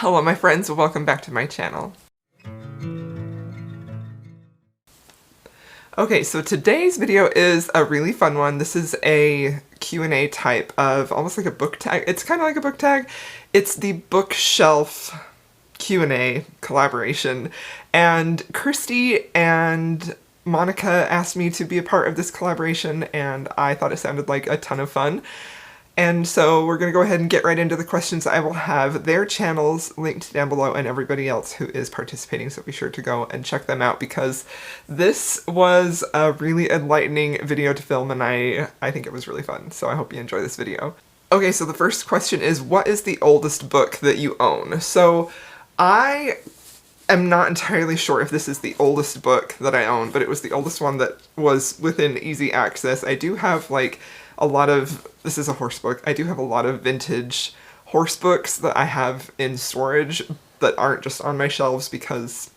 Hello my friends, welcome back to my channel. Okay, so today's video is a really fun one. This is a Q&A type of almost like a book tag. It's kind of like a book tag. It's the bookshelf Q&A collaboration. And Kirsty and Monica asked me to be a part of this collaboration, and I thought it sounded like a ton of fun. And so we're going to go ahead and get right into the questions. I will have their channels linked down below and everybody else who is participating, so be sure to go and check them out because this was a really enlightening video to film and I think it was really fun, so I hope you enjoy this video. Okay, so the first question is, what is the oldest book that you own? So I am not entirely sure if this is the oldest book that I own, but it was the oldest one that was within easy access. I do have like a lot of, this is a horse book, I do have a lot of vintage horse books that I have in storage that aren't just on my shelves because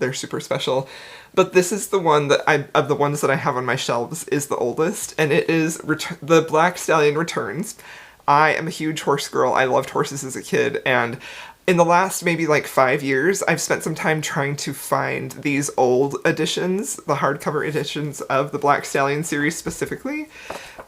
they're super special. But this is the one that of the ones that I have on my shelves, is the oldest, and it is The Black Stallion Returns. I am a huge horse girl. I loved horses as a kid, and in the last maybe like 5 years, I've spent some time trying to find these old editions, the hardcover editions of the Black Stallion series specifically,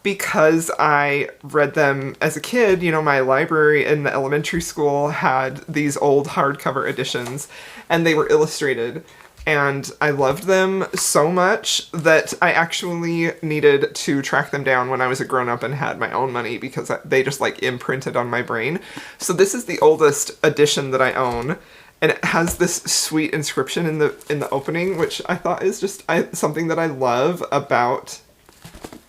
because I read them as a kid. You know, my library in the elementary school had these old hardcover editions, and they were illustrated. And I loved them so much that I actually needed to track them down when I was a grown-up and had my own money because they just like imprinted on my brain. So this is the oldest edition that I own, and it has this sweet inscription in the opening, which I thought is just something that I love about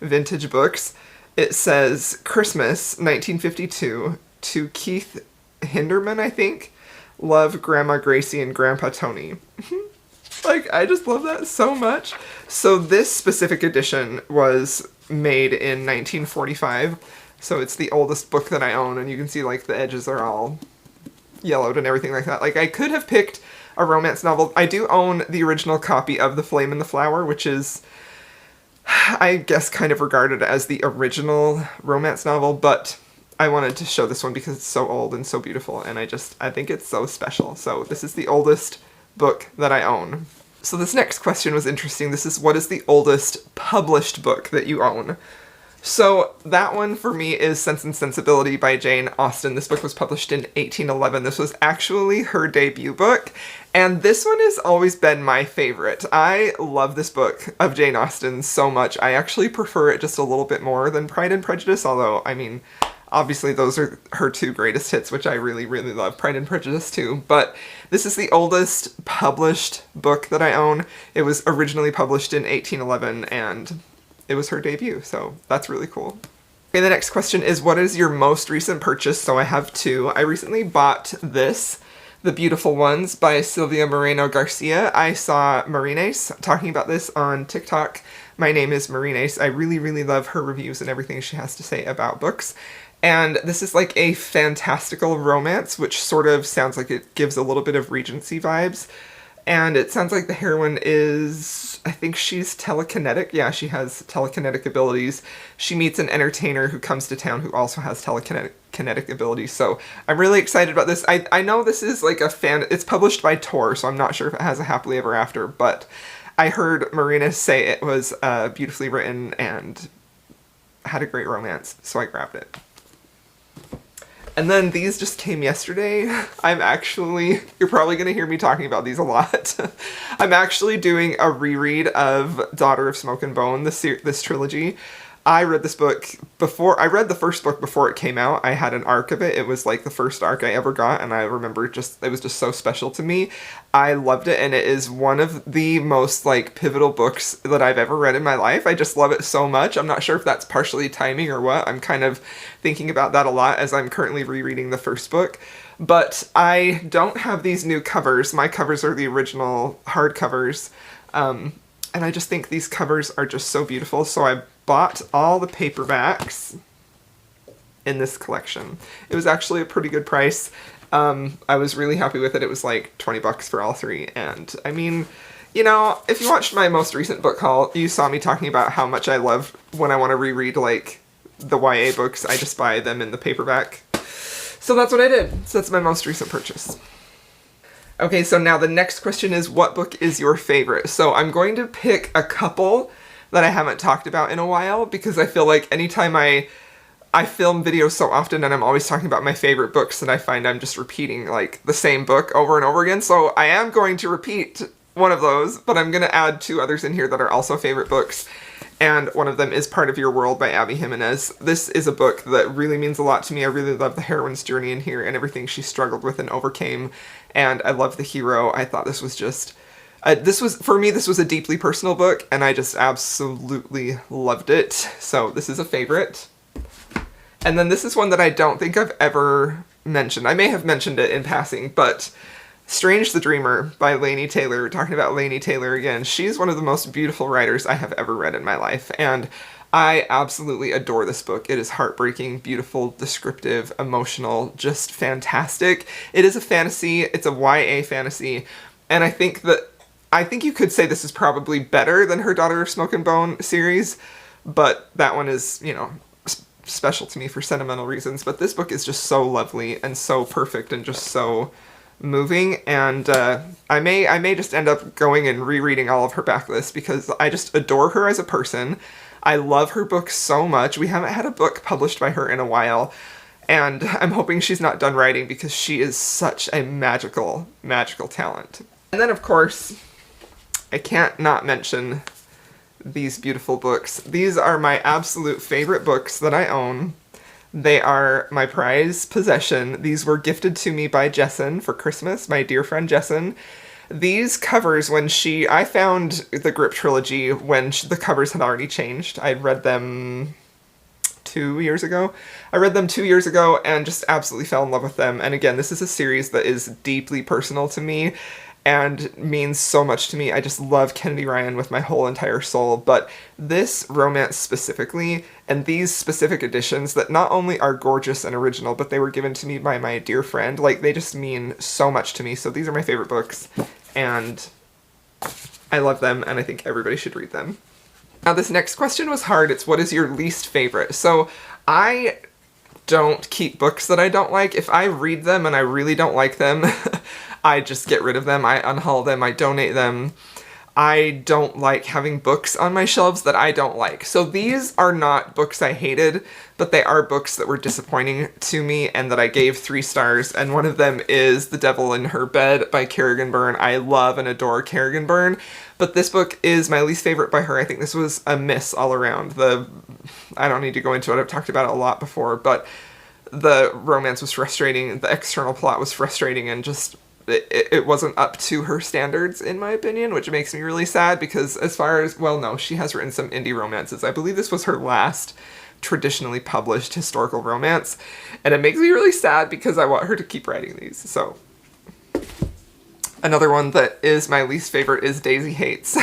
vintage books. It says, "Christmas, 1952, to Keith Hinderman, I think. Love, Grandma Gracie and Grandpa Tony." Like, I just love that so much. So this specific edition was made in 1945, so it's the oldest book that I own, and you can see like the edges are all yellowed and everything like that. Like, I could have picked a romance novel. I do own the original copy of The Flame and the Flower, which is, I guess, kind of regarded as the original romance novel, but I wanted to show this one because it's so old and so beautiful, and I think it's so special. So this is the oldest book that I own. So this next question was interesting. This is, what is the oldest published book that you own? So that one for me is Sense and Sensibility by Jane Austen. This book was published in 1811. This was actually her debut book, and this one has always been my favorite. I love this book of Jane Austen so much. I actually prefer it just a little bit more than Pride and Prejudice, although, I mean, obviously those are her two greatest hits, which I really, really love. Pride and Prejudice too. But this is the oldest published book that I own. It was originally published in 1811, and it was her debut, so that's really cool. Okay, the next question is, what is your most recent purchase? So I have two. I recently bought this, The Beautiful Ones by Silvia Moreno Garcia. I saw Marines talking about this on TikTok. My name is Marines. I really, really love her reviews and everything she has to say about books. And this is like a fantastical romance, which sort of sounds like it gives a little bit of Regency vibes. And it sounds like the heroine is, I think she's telekinetic. Yeah, she has telekinetic abilities. She meets an entertainer who comes to town who also has telekinetic abilities. So I'm really excited about this. I know this is like it's published by Tor, so I'm not sure if it has a happily ever after, but I heard Marina say it was beautifully written and had a great romance, so I grabbed it. And then these just came yesterday. You're probably going to hear me talking about these a lot. I'm actually doing a reread of Daughter of Smoke and Bone, this trilogy. I read this book before, I read the first book before it came out. I had an arc of it. It was like the first arc I ever got, and I remember it was just so special to me. I loved it, and it is one of the most like pivotal books that I've ever read in my life. I just love it so much. I'm not sure if that's partially timing or what. I'm kind of thinking about that a lot as I'm currently rereading the first book. But I don't have these new covers. My covers are the original hardcovers. And I just think these covers are just so beautiful. So I bought all the paperbacks in this collection. It was actually a pretty good price. I was really happy with it. It was like 20 bucks for all three. And I mean, you know, if you watched my most recent book haul, you saw me talking about how much I love when I want to reread like the YA books. I just buy them in the paperback. So that's what I did. So that's my most recent purchase. Okay, so now the next question is, what book is your favorite? So I'm going to pick a couple that I haven't talked about in a while, because I feel like anytime I film videos so often and I'm always talking about my favorite books, that I find I'm just repeating like the same book over and over again. So I am going to repeat one of those, but I'm going to add 2 others in here that are also favorite books. And one of them is Part of Your World by Abby Jimenez. This is a book that really means a lot to me. I really love the heroine's journey in here and everything she struggled with and overcame. And I love the hero. I thought this was just... for me, this was a deeply personal book, and I just absolutely loved it. So this is a favorite. And then this is one that I don't think I've ever mentioned. I may have mentioned it in passing, but Strange the Dreamer by Laini Taylor. Talking about Laini Taylor again. She's one of the most beautiful writers I have ever read in my life, and I absolutely adore this book. It is heartbreaking, beautiful, descriptive, emotional, just fantastic. It is a fantasy. It's a YA fantasy, and I think you could say this is probably better than her Daughter of Smoke and Bone series, but that one is, you know, special to me for sentimental reasons. But this book is just so lovely and so perfect and just so moving, and I may just end up going and rereading all of her backlist because I just adore her as a person. I love her books so much. We haven't had a book published by her in a while, and I'm hoping she's not done writing because she is such a magical, magical talent. And then, of course, I can't not mention these beautiful books. These are my absolute favorite books that I own. They are my prized possession. These were gifted to me by Jessin for Christmas, my dear friend Jessin. These covers, I found the Grip trilogy when the covers had already changed. I'd read them 2 years ago. I read them 2 years ago and just absolutely fell in love with them. And again, this is a series that is deeply personal to me and means so much to me. I just love Kennedy Ryan with my whole entire soul, but this romance specifically, and these specific editions that not only are gorgeous and original, but they were given to me by my dear friend, like, they just mean so much to me. So these are my favorite books, and I love them, and I think everybody should read them. Now, this next question was hard. It's, what is your least favorite? So I don't keep books that I don't like. If I read them and I really don't like them, I just get rid of them. I unhaul them. I donate them. I don't like having books on my shelves that I don't like. So these are not books I hated, but they are books that were disappointing to me and that I gave 3 stars. And one of them is The Devil in Her Bed by Kerrigan Byrne. I love and adore Kerrigan Byrne, but this book is my least favorite by her. I think this was a miss all around. I don't need to go into it. I've talked about it a lot before, but the romance was frustrating. The external plot was frustrating, and just it wasn't up to her standards, in my opinion, which makes me really sad because as far as, well, no, she has written some indie romances. I believe this was her last traditionally published historical romance, and it makes me really sad because I want her to keep writing these. So another one that is my least favorite is Daisy Hates.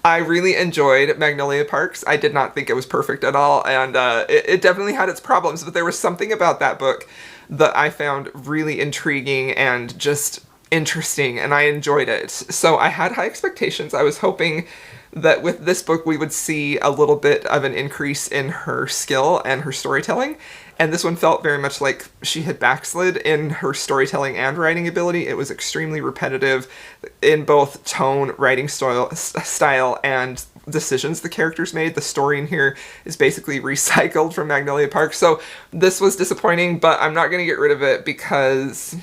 I really enjoyed Magnolia Parks. I did not think it was perfect at all, and it definitely had its problems, but there was something about that book that I found really intriguing and just interesting, and I enjoyed it. So I had high expectations. I was hoping that with this book we would see a little bit of an increase in her skill and her storytelling, and this one felt very much like she had backslid in her storytelling and writing ability. It was extremely repetitive in both tone, writing style, and decisions the characters made. The story in here is basically recycled from Magnolia Park, so this was disappointing, but I'm not going to get rid of it because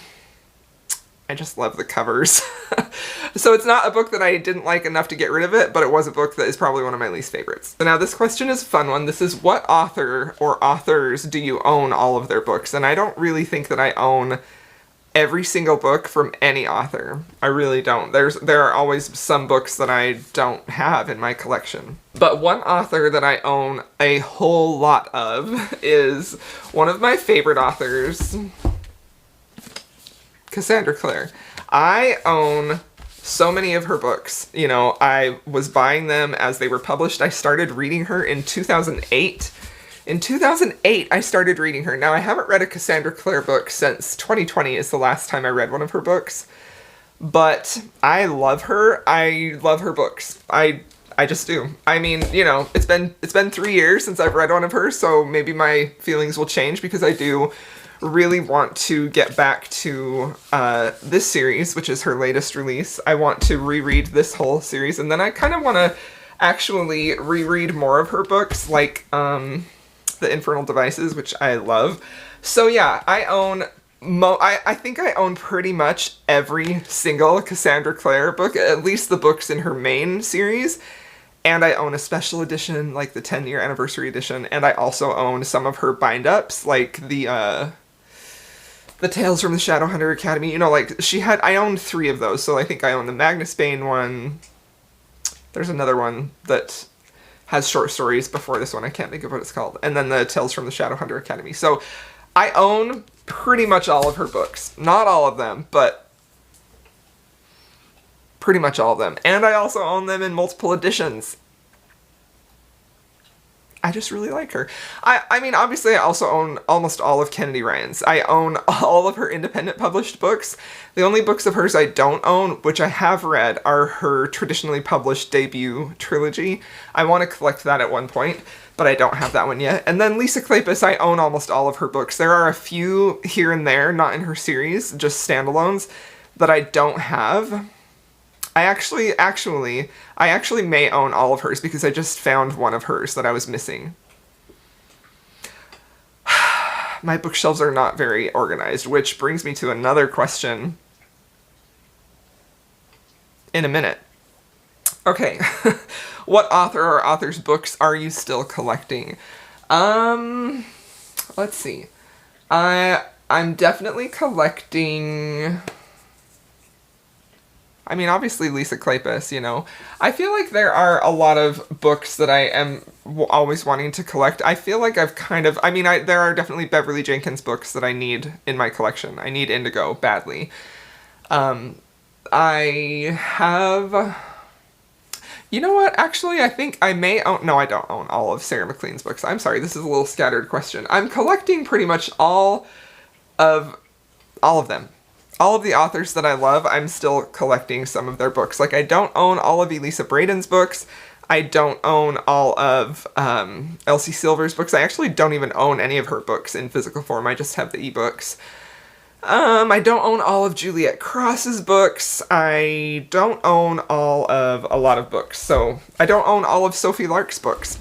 I just love the covers. So it's not a book that I didn't like enough to get rid of it, but it was a book that is probably one of my least favorites. So now this question is a fun one. This is, what author or authors do you own all of their books? And I don't really think that I own every single book from any author. I really don't. There are always some books that I don't have in my collection. But one author that I own a whole lot of is one of my favorite authors, Cassandra Clare. I own so many of her books. You know, I was buying them as they were published. I started reading her in 2008. In 2008, I started reading her. Now, I haven't read a Cassandra Clare book since 2020 is the last time I read one of her books. But I love her. I love her books. I just do. I mean, you know, it's been 3 years since I've read one of hers, so maybe my feelings will change because I do really want to get back to this series, which is her latest release. I want to reread this whole series, and then I kind of want to actually reread more of her books, like The Infernal Devices, which I love. So yeah, I own I think I own pretty much every single Cassandra Clare book, at least the books in her main series. And I own a special edition, like the 10-year anniversary edition, and I also own some of her bind-ups, like the Tales from the Shadowhunter Academy. You know, like, I owned 3 of those, so I think I own the Magnus Bane one. There's another one that has short stories before this one, I can't think of what it's called. And then the Tales from the Shadowhunter Academy. So, I own pretty much all of her books. Not all of them, but pretty much all of them. And I also own them in multiple editions. I just really like her. I mean, obviously I also own almost all of Kennedy Ryan's. I own all of her independent published books. The only books of hers I don't own, which I have read, are her traditionally published debut trilogy. I want to collect that at one point, but I don't have that one yet. And then Lisa Kleypas, I own almost all of her books. There are a few here and there, not in her series, just standalones, that I don't have. I actually may own all of hers because I just found one of hers that I was missing. My bookshelves are not very organized, which brings me to another question in a minute. Okay, what author or author's books are you still collecting? Let's see. I'm definitely collecting... I mean, obviously Lisa Kleypas, you know. I feel like there are a lot of books that I am always wanting to collect. I feel like I've kind of... I mean, there are definitely Beverly Jenkins books that I need in my collection. I need Indigo badly. I have... You know what? Actually, I think I may own... No, I don't own all of Sarah McLean's books. I'm sorry, this is a little scattered question. I'm collecting pretty much all of them. All of the authors that I love, I'm still collecting some of their books. Like, I don't own all of Elisa Braden's books. I don't own all of Elsie Silver's books. I actually don't even own any of her books in physical form. I just have the ebooks. I don't own all of Juliet Cross's books. I don't own all of a lot of books. So, I don't own all of Sophie Lark's books.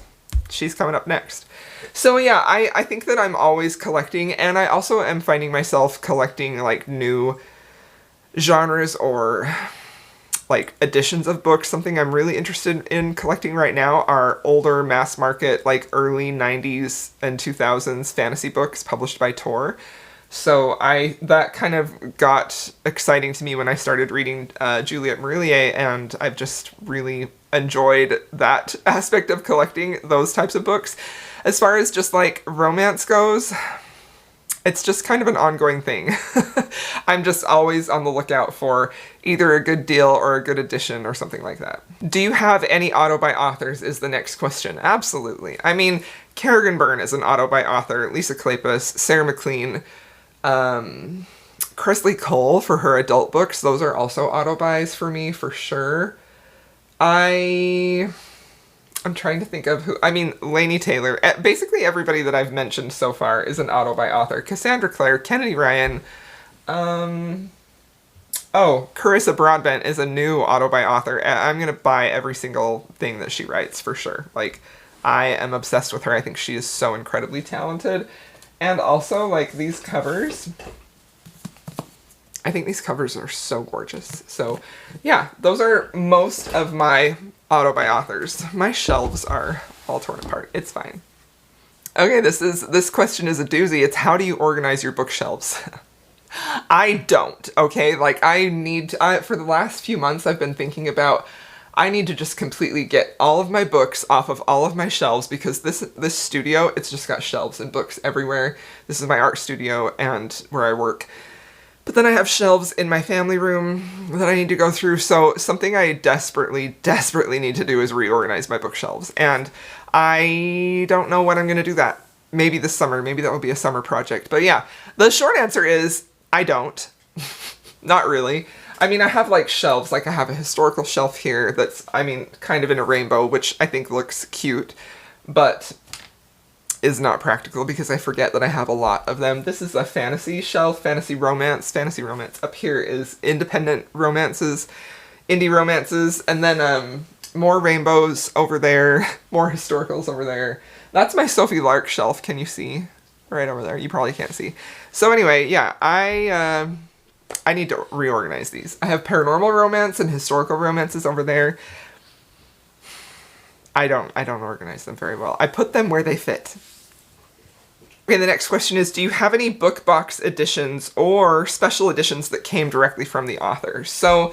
She's coming up next. So yeah, I think that I'm always collecting, and I also am finding myself collecting, like, new genres or, like, editions of books. Something I'm really interested in collecting right now are older mass market, like, early 90s and 2000s fantasy books published by Tor. So that kind of got exciting to me when I started reading Juliette Marillier, and I've just really enjoyed that aspect of collecting those types of books. As far as just, like, romance goes, it's just kind of an ongoing thing. I'm just always on the lookout for either a good deal or a good edition or something like that. Do you have any auto-buy authors is the next question. Absolutely. I mean, Kerrigan Byrne is an auto-buy author, Lisa Kleypas, Sarah McLean, Kresley Cole for her adult books. Those are also auto-buys for me, for sure. I'm trying to think of who... I mean, Laini Taylor. Basically everybody that I've mentioned so far is an auto-buy author. Cassandra Clare, Kennedy Ryan. Carissa Broadbent is a new auto-buy author. I'm gonna buy every single thing that she writes, for sure. Like, I am obsessed with her. I think she is so incredibly talented. And also, like, these covers... I think these covers are so gorgeous. So, yeah, those are most of my auto-buy authors. My shelves are all torn apart. It's fine. Okay, this question is a doozy. It's how do you organize your bookshelves? I don't, okay? Like, for the last few months I've been thinking about, I need to just completely get all of my books off of all of my shelves, because this studio, it's just got shelves and books everywhere. This is my art studio and where I work. But then I have shelves in my family room that I need to go through, so something I desperately need to do is reorganize my bookshelves. And I don't know when I'm going to do that. Maybe this summer. Maybe that will be a summer project. But yeah, the short answer is I don't. Not really. I mean, I have, like, shelves. Like, I have a historical shelf here that's, I mean, kind of in a rainbow, which I think looks cute. But is not practical because I forget that I have a lot of them. This is a fantasy shelf, fantasy romance. Fantasy romance up here is independent romances, indie romances, and then more rainbows over there, more historicals over there. That's my Sophie Lark shelf. Can you see? Right over there. You probably can't see. So anyway, yeah, I need to reorganize these. I have paranormal romance and historical romances over there. I don't organize them very well. I put them where they fit. Okay, the next question is, do you have any book box editions or special editions that came directly from the author? So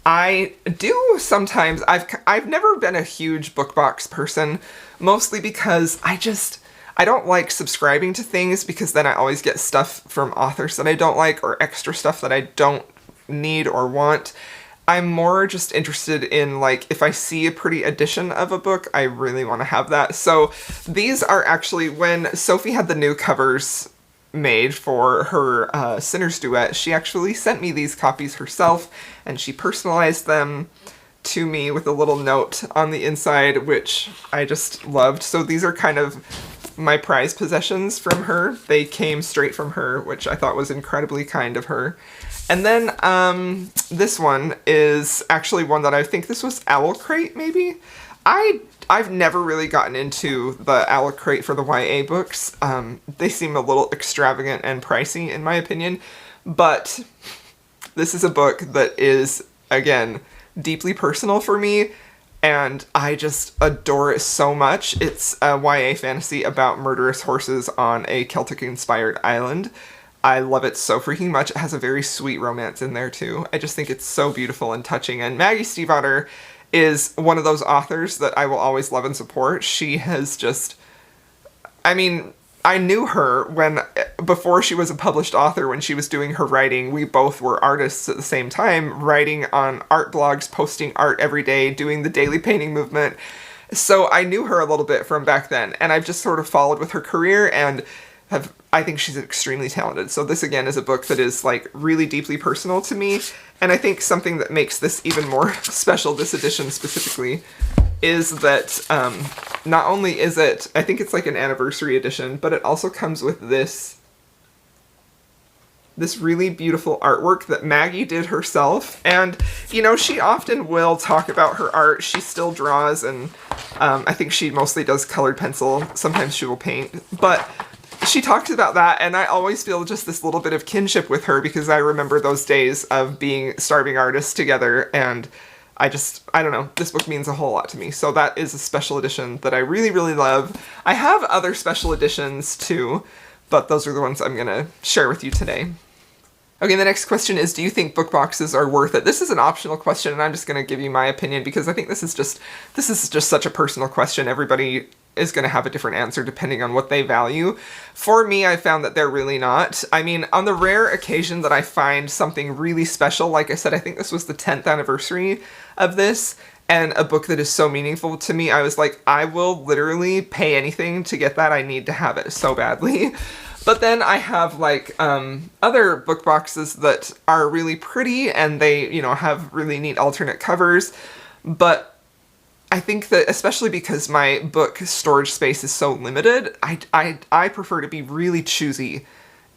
I do sometimes. I've never been a huge book box person, mostly because I don't like subscribing to things because then I always get stuff from authors that I don't like or extra stuff that I don't need or want. I'm more just interested in, like, if I see a pretty edition of a book, I really want to have that. So these are actually, when Sophie had the new covers made for her Sinner's Duet, she actually sent me these copies herself, and she personalized them to me with a little note on the inside, which I just loved. So these are kind of my prized possessions from her. They came straight from her, which I thought was incredibly kind of her. And then this one is actually one that I think this was Owl Crate, maybe? I've never really gotten into the Owl Crate for the YA books. They seem a little extravagant and pricey, in my opinion. But this is a book that is, again, deeply personal for me, and I just adore it so much. It's a YA fantasy about murderous horses on a Celtic-inspired island. I love it so freaking much. It has a very sweet romance in there, too. I just think it's so beautiful and touching. And Maggie Stiefvater is one of those authors that I will always love and support. She has just... I mean, I knew her before she was a published author, when she was doing her writing. We both were artists at the same time, writing on art blogs, posting art every day, doing the daily painting movement. So I knew her a little bit from back then, and I've just sort of followed with her career, and I think she's extremely talented. So this, again, is a book that is, like, really deeply personal to me, and I think something that makes this even more special, this edition specifically, is that not only is it, I think it's like an anniversary edition, but it also comes with this really beautiful artwork that Maggie did herself. And, you know, she often will talk about her art. She still draws, and I think she mostly does colored pencil. Sometimes she will paint, but she talks about that, and I always feel just this little bit of kinship with her because I remember those days of being starving artists together, and I don't know, this book means a whole lot to me. So that is a special edition that I really, really love. I have other special editions too, but those are the ones I'm gonna share with you today. Okay, the next question is, do you think book boxes are worth it? This is an optional question, and I'm just gonna give you my opinion because I think this is just such a personal question. Everybody is going to have a different answer depending on what they value. For me, I found that they're really not. I mean, on the rare occasion that I find something really special, like I said, I think this was the 10th anniversary of this, and a book that is so meaningful to me, I was like, I will literally pay anything to get that. I need to have it so badly. But then I have, like, other book boxes that are really pretty, and they, you know, have really neat alternate covers, but I think that, especially because my book storage space is so limited, I prefer to be really choosy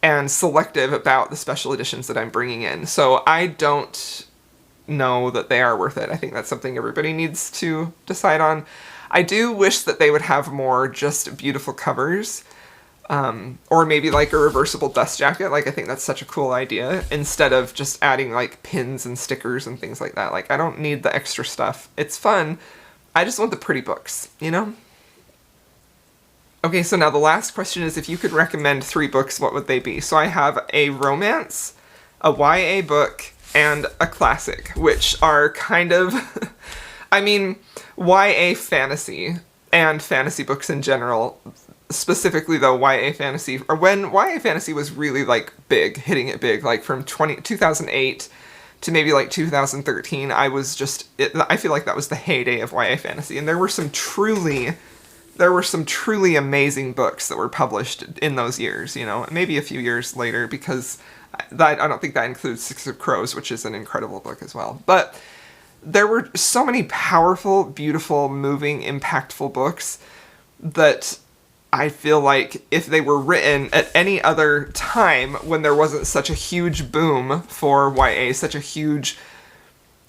and selective about the special editions that I'm bringing in. So I don't know that they are worth it. I think that's something everybody needs to decide on. I do wish that they would have more just beautiful covers, or maybe like a reversible dust jacket. Like, I think that's such a cool idea, instead of just adding like pins and stickers and things like that. Like, I don't need the extra stuff. It's fun. I just want the pretty books, you know? Okay, so now the last question is, if you could recommend 3 books, what would they be? So I have a romance, a YA book, and a classic, which are kind of, I mean, YA fantasy and fantasy books in general, specifically though YA fantasy, or when YA fantasy was really, like, big, hitting it big, like from 2008 to maybe like 2013, I feel like that was the heyday of YA fantasy, and there were some truly amazing books that were published in those years, you know, maybe a few years later, because I don't think that includes Six of Crows, which is an incredible book as well. But there were so many powerful, beautiful, moving, impactful books that I feel like if they were written at any other time when there wasn't such a huge boom for YA, such a huge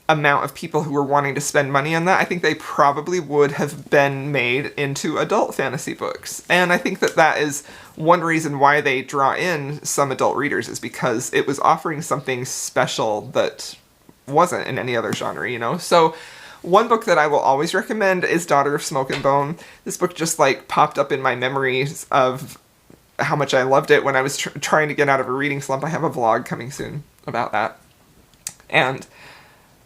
amount of people who were wanting to spend money on that, I think they probably would have been made into adult fantasy books. And I think that that is one reason why they draw in some adult readers, is because it was offering something special that wasn't in any other genre, you know? So one book that I will always recommend is Daughter of Smoke and Bone. This book just like popped up in my memories of how much I loved it when I was trying to get out of a reading slump. I have a vlog coming soon about that. And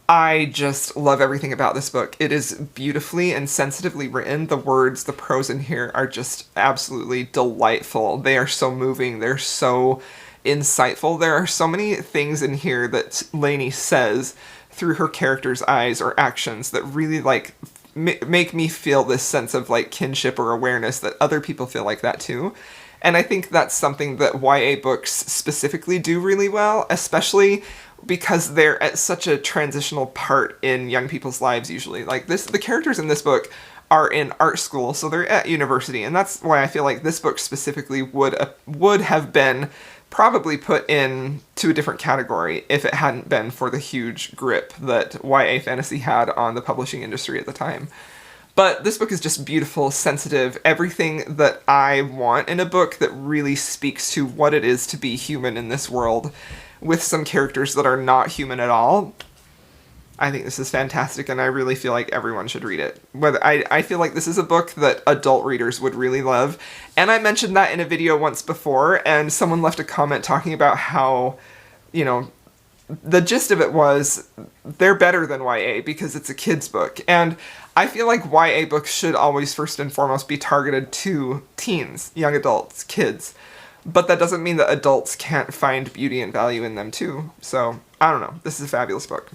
I just love everything about this book. It is beautifully and sensitively written. The words, the prose in here are just absolutely delightful. They are so moving. They're so insightful. There are so many things in here that Lainey says through her character's eyes or actions that really like make me feel this sense of like kinship or awareness that other people feel like that too. And I think that's something that YA books specifically do really well, especially because they're at such a transitional part in young people's lives usually. Like the characters in this book are in art school, so they're at university, and that's why I feel like this book specifically would have been probably put in to a different category if it hadn't been for the huge grip that YA fantasy had on the publishing industry at the time. But this book is just beautiful, sensitive, everything that I want in a book that really speaks to what it is to be human in this world, with some characters that are not human at all. I think this is fantastic, and I really feel like everyone should read it. I feel like this is a book that adult readers would really love, and I mentioned that in a video once before, and someone left a comment talking about how, you know, the gist of it was they're better than YA because it's a kid's book, and I feel like YA books should always first and foremost be targeted to teens, young adults, kids, but that doesn't mean that adults can't find beauty and value in them too. So, I don't know, this is a fabulous book.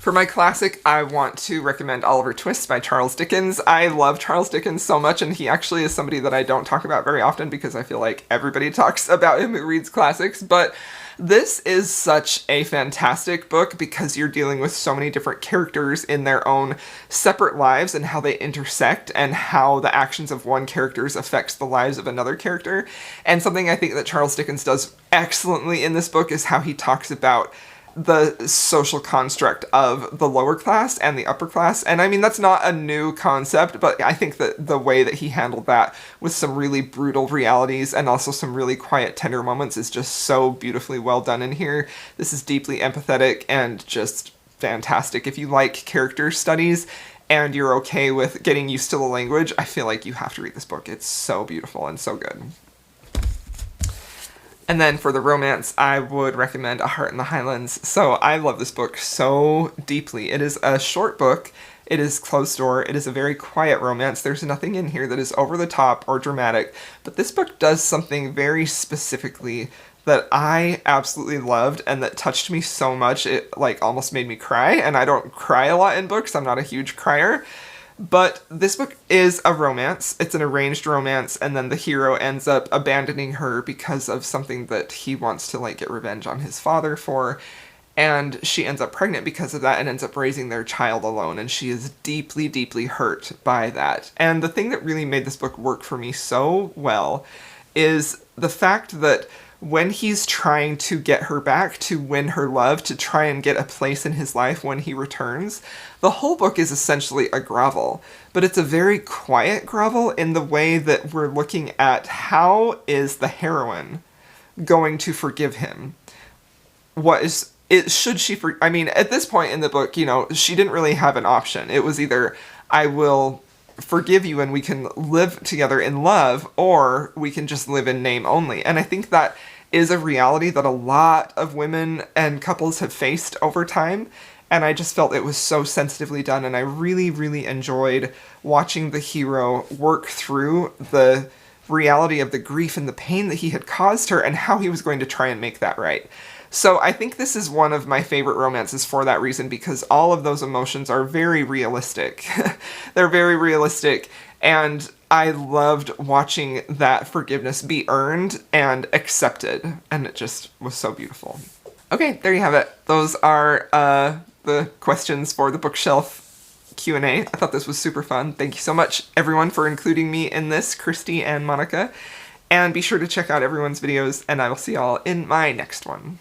For my classic, I want to recommend Oliver Twist by Charles Dickens. I love Charles Dickens so much, and he actually is somebody that I don't talk about very often because I feel like everybody talks about him who reads classics, but this is such a fantastic book because you're dealing with so many different characters in their own separate lives and how they intersect and how the actions of one character affects the lives of another character. And something I think that Charles Dickens does excellently in this book is how he talks about the social construct of the lower class and the upper class. And I mean, that's not a new concept, but I think that the way that he handled that with some really brutal realities and also some really quiet, tender moments is just so beautifully well done in here. This is deeply empathetic and just fantastic. If you like character studies and you're okay with getting used to the language, I feel like you have to read this book. It's so beautiful and so good. And then for the romance, I would recommend A Heart in the Highlands. So I love this book so deeply. It is a short book. It is closed door. It is a very quiet romance. There's nothing in here that is over the top or dramatic, but this book does something very specifically that I absolutely loved and that touched me so much it like almost made me cry. And I don't cry a lot in books. I'm not a huge crier. But this book is a romance. It's an arranged romance, and then the hero ends up abandoning her because of something that he wants to like get revenge on his father for, and she ends up pregnant because of that and ends up raising their child alone, and she is deeply, deeply hurt by that. And the thing that really made this book work for me so well is the fact that when he's trying to get her back, to win her love, to try and get a place in his life when he returns, the whole book is essentially a grovel. But it's a very quiet grovel in the way that we're looking at how is the heroine going to forgive him? Should she I mean, at this point in the book, you know, she didn't really have an option. It was either, I will forgive you and we can live together in love, or we can just live in name only. And I think that is a reality that a lot of women and couples have faced over time. And I just felt it was so sensitively done, and I really, really enjoyed watching the hero work through the reality of the grief and the pain that he had caused her and how he was going to try and make that right. So I think this is one of my favorite romances for that reason, because all of those emotions are very realistic. They're very realistic, and I loved watching that forgiveness be earned and accepted, and it just was so beautiful. Okay, there you have it. Those are the questions for the bookshelf Q&A. I thought this was super fun. Thank you so much, everyone, for including me in this, Christy and Monica. And be sure to check out everyone's videos, and I will see y'all in my next one.